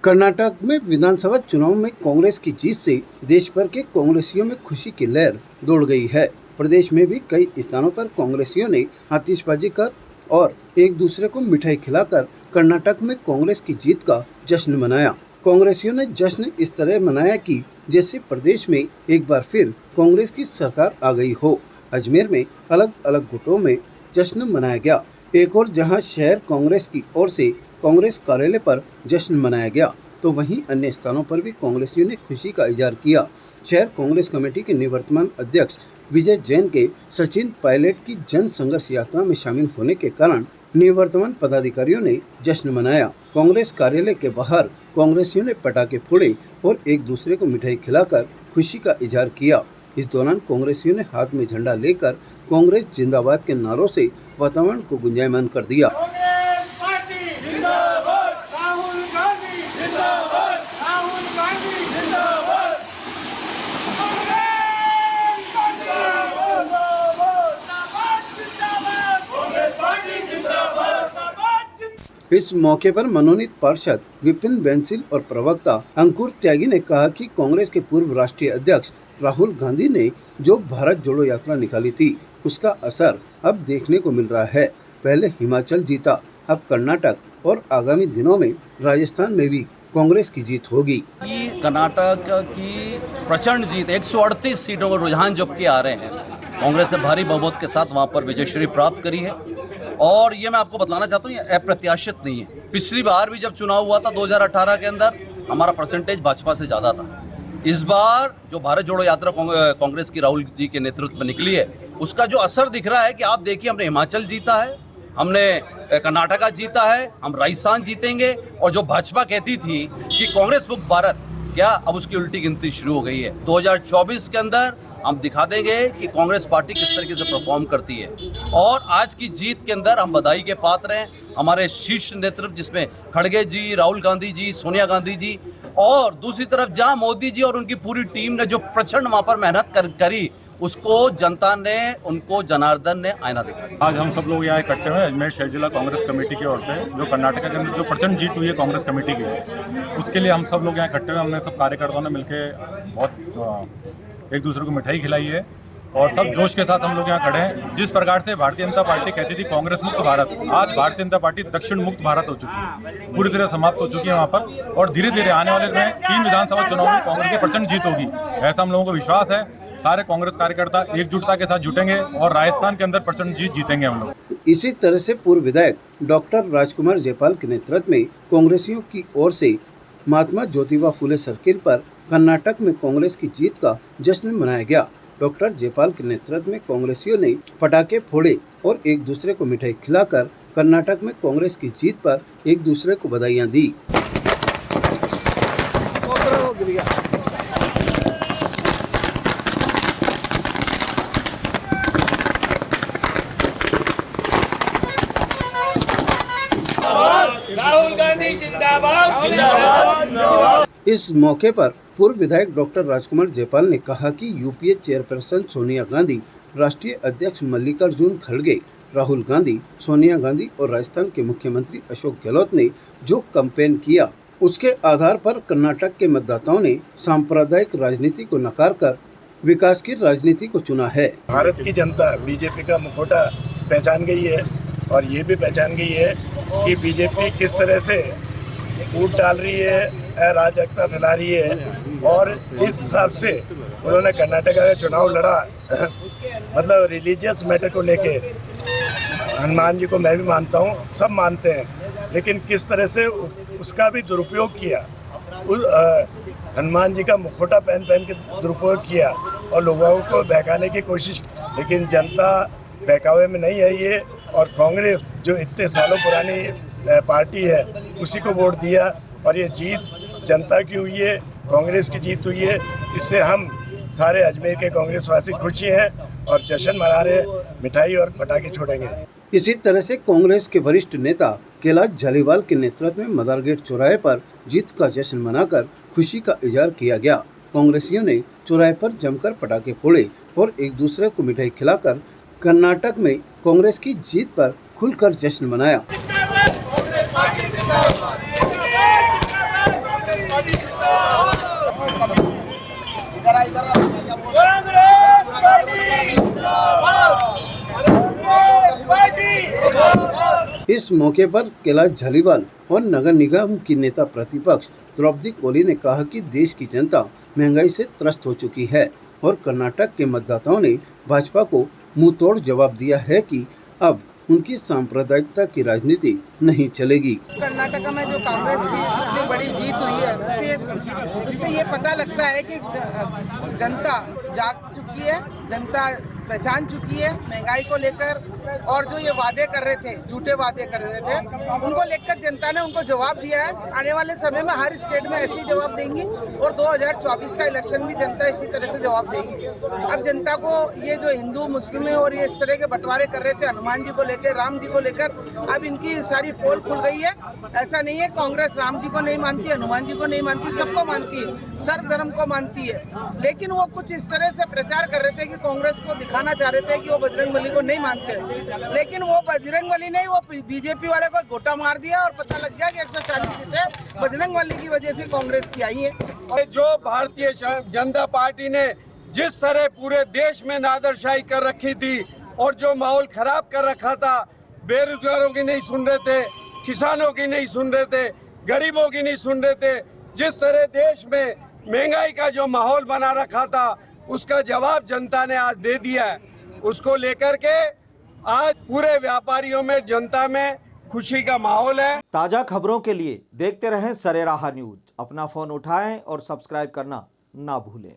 कर्नाटक में विधानसभा चुनाव में कांग्रेस की जीत से देश भर के कांग्रेसियों में खुशी की लहर दौड़ गई है। प्रदेश में भी कई स्थानों पर कांग्रेसियों ने आतिशबाजी कर और एक दूसरे को मिठाई खिलाकर कर्नाटक में कांग्रेस की जीत का जश्न मनाया। कांग्रेसियों ने जश्न इस तरह मनाया कि जैसे प्रदेश में एक बार फिर कांग्रेस की सरकार आ गई हो। अजमेर में अलग अलग गुटों में जश्न मनाया गया। एक और जहां शहर कांग्रेस की ओर से कांग्रेस कार्यालय पर जश्न मनाया गया, तो वहीं अन्य स्थानों पर भी कांग्रेसियों ने खुशी का इजहार किया। शहर कांग्रेस कमेटी के निवर्तमान अध्यक्ष विजय जैन के सचिन पायलट की जन संघर्ष यात्रा में शामिल होने के कारण निवर्तमान पदाधिकारियों ने जश्न मनाया। कांग्रेस कार्यालय के बाहर कांग्रेसियों ने पटाखे फोड़े और एक दूसरे को मिठाई खिलाकर खुशी का इजहार किया। इस दौरान कांग्रेसियों ने हाथ में झंडा लेकर कांग्रेस जिंदाबाद के नारों से वातावरण को गुंजायमान कर दिया। इस मौके पर मनोनीत पार्षद विपिन बेंसिल और प्रवक्ता अंकुर त्यागी ने कहा कि कांग्रेस के पूर्व राष्ट्रीय अध्यक्ष राहुल गांधी ने जो भारत जोड़ो यात्रा निकाली थी, उसका असर अब देखने को मिल रहा है। पहले हिमाचल जीता, अब कर्नाटक और आगामी दिनों में राजस्थान में भी कांग्रेस की जीत होगी। कर्नाटक की प्रचंड जीत, 138 सीटों पर रुझान जबकि आ रहे हैं। कांग्रेस ने भारी बहुमत के साथ वहां पर विजयश्री प्राप्त करी है और ये मैं आपको बताना चाहता हूँ, ये अप्रत्याशित नहीं है। पिछली बार भी जब चुनाव हुआ था 2018 के अंदर, हमारा परसेंटेज भाजपा से ज़्यादा था। इस बार जो भारत जोड़ो यात्रा कांग्रेस की राहुल जी के नेतृत्व में निकली है, उसका जो असर दिख रहा है कि आप देखिए, हमने हिमाचल जीता है, हमने कर्नाटका जीता है, हम राजस्थान जीतेंगे। और जो भाजपा कहती थी कि कांग्रेस मुक्त भारत, क्या अब उसकी उल्टी गिनती शुरू हो गई है। 2024 के अंदर हम दिखा देंगे कि कांग्रेस पार्टी किस तरीके से परफॉर्म करती है। और आज की जीत के अंदर हम बधाई के पात्र हैं। हमारे शीर्ष नेतृत्व जिसमें खड़गे जी, राहुल गांधी जी, सोनिया गांधी जी, और दूसरी तरफ जहां मोदी जी और उनकी पूरी टीम ने जो प्रचंड वहां पर मेहनत करी, उसको जनता ने, उनको जनार्दन ने आईना दिखाया। आज हम सब लोग यहाँ इकट्ठे हुए अजमेर शहर जिला कांग्रेस कमेटी की ओर से, जो कर्नाटक के अंदर जो प्रचंड जीत हुई है कांग्रेस कमेटी की, उसके लिए हम सब लोग यहाँ इकट्ठे हुए। हमने सब कार्यकर्ताओं ने मिलकर बहुत एक दूसरे को मिठाई खिलाई है और सब जोश के साथ हम लोग यहाँ खड़े हैं। जिस प्रकार से भारतीय जनता पार्टी कहती थी कांग्रेस मुक्त भारत, आज भारतीय जनता पार्टी दक्षिण मुक्त भारत हो चुकी है, पूरी तरह समाप्त हो चुकी है वहाँ पर। और धीरे धीरे आने वाले में 3 विधानसभा चुनाव में कांग्रेस की प्रचंड जीत होगी, ऐसा हम लोगों को विश्वास है। सारे कांग्रेस कार्यकर्ता एकजुटता के साथ जुटेंगे और राजस्थान के अंदर प्रचंड जीत जीतेंगे हम लोग। इसी तरह से पूर्व विधायक डॉक्टर राजकुमार जयपाल के नेतृत्व में कांग्रेसियों की ओर से महात्मा ज्योतिबा फुले सर्किल पर कर्नाटक में कांग्रेस की जीत का जश्न मनाया गया। डॉक्टर जयपाल के नेतृत्व में कांग्रेसियों ने पटाखे फोड़े और एक दूसरे को मिठाई खिलाकर कर्नाटक में कांग्रेस की जीत पर एक दूसरे को बधाइयां दी। राहुल गांधी जिंदाबाद जिंदाबाद। इस मौके पर पूर्व विधायक डॉक्टर राजकुमार जयपाल ने कहा कि यूपीए चेयरपर्सन सोनिया गांधी, राष्ट्रीय अध्यक्ष मल्लिकार्जुन खड़गे, राहुल गांधी, सोनिया गांधी और राजस्थान के मुख्यमंत्री अशोक गहलोत ने जो कैंपेन किया, उसके आधार पर कर्नाटक के मतदाताओं ने सांप्रदायिक राजनीति को नकार कर विकास की राजनीति को चुना है। भारत की जनता बीजेपी का मुखौटा पहचान गई है और ये भी पहचान गई है कि बीजेपी किस तरह से फूट डाल रही है, अराजकता फैला रही है। और जिस हिसाब से उन्होंने कर्नाटक का चुनाव लड़ा, मतलब रिलीजियस मैटर को लेके, हनुमान जी को मैं भी मानता हूँ, सब मानते हैं, लेकिन किस तरह से उसका भी दुरुपयोग किया, हनुमान जी का मुखौटा पहन के दुरुपयोग किया और लोगों को बहकाने की कोशिश। लेकिन जनता बहकावे में नहीं है ये, और कांग्रेस जो इतने सालों पुरानी पार्टी है उसी को वोट दिया और ये जीत जनता की हुई है, कांग्रेस की जीत हुई है। इससे हम सारे अजमेर के कांग्रेसवासी खुशी हैं और जश्न मना रहे हैं, मिठाई और पटाखे छोड़ेंगे। इसी तरह से कांग्रेस के वरिष्ठ नेता कैलाश झालीवाल के नेतृत्व में मदार गेट चौराहे पर जीत का जश्न मनाकर खुशी का इजहार किया गया। कांग्रेसियों ने चौराहे पर जमकर पटाखे फोड़े और एक दूसरे को मिठाई खिलाकर कर्नाटक में कांग्रेस की जीत पर खुलकर जश्न मनाया। इस मौके पर कैलाश झालीवाल और नगर निगम की नेता प्रतिपक्ष द्रौपदी कोली ने कहा कि देश की जनता महंगाई से त्रस्त हो चुकी है और कर्नाटक के मतदाताओं ने भाजपा को मुंहतोड़ जवाब दिया है कि अब उनकी सांप्रदायिकता की राजनीति नहीं चलेगी। कर्नाटक में जो कांग्रेस की इतनी बड़ी जीत हुई है उससे ये पता लगता है कि जनता जाग चुकी है, जनता पहचान चुकी है महंगाई को लेकर, और जो ये वादे कर रहे थे, झूठे वादे कर रहे थे, उनको लेकर जनता ने उनको जवाब दिया है। आने वाले समय में हर स्टेट में ऐसे ही जवाब देंगी और 2024 का इलेक्शन भी जनता इसी तरह से जवाब देगी। अब जनता को ये जो हिंदू मुस्लिम और ये इस तरह के बंटवारे कर रहे थे हनुमान जी को लेकर, राम जी को लेकर, अब इनकी सारी पोल खुल गई है। ऐसा नहीं है कांग्रेस राम जी को नहीं मानती, हनुमान जी को नहीं मानती, सबको मानती है, सर्व धर्म को मानती है। लेकिन वो कुछ इस तरह से प्रचार कर रहे थे कि कांग्रेस को दिखाना चाह रहे थे कि वो बजरंगबली को नहीं मानते, लेकिन वो बजरंगबली नहीं, वो बीजेपी वाले को गोटा मार दिया और पता लग गया कि 140 सीटें बजरंगबली की वजह से कांग्रेस की आई है। जो भारतीय जनता पार्टी ने जिस तरह पूरे देश में नादरशाही कर रखी थी और जो माहौल खराब कर रखा था, बेरोजगारों की नहीं सुन रहे थे, किसानों की नहीं सुन रहे थे, गरीबों की नहीं सुन रहे थे, जिस तरह देश में महंगाई का जो माहौल बना रखा था उसका जवाब जनता ने आज दे दिया है। उसको लेकर के आज पूरे व्यापारियों में, जनता में खुशी का माहौल है। ताज़ा खबरों के लिए देखते रहें सरेराह न्यूज। अपना फोन उठाएं और सब्सक्राइब करना ना भूलें।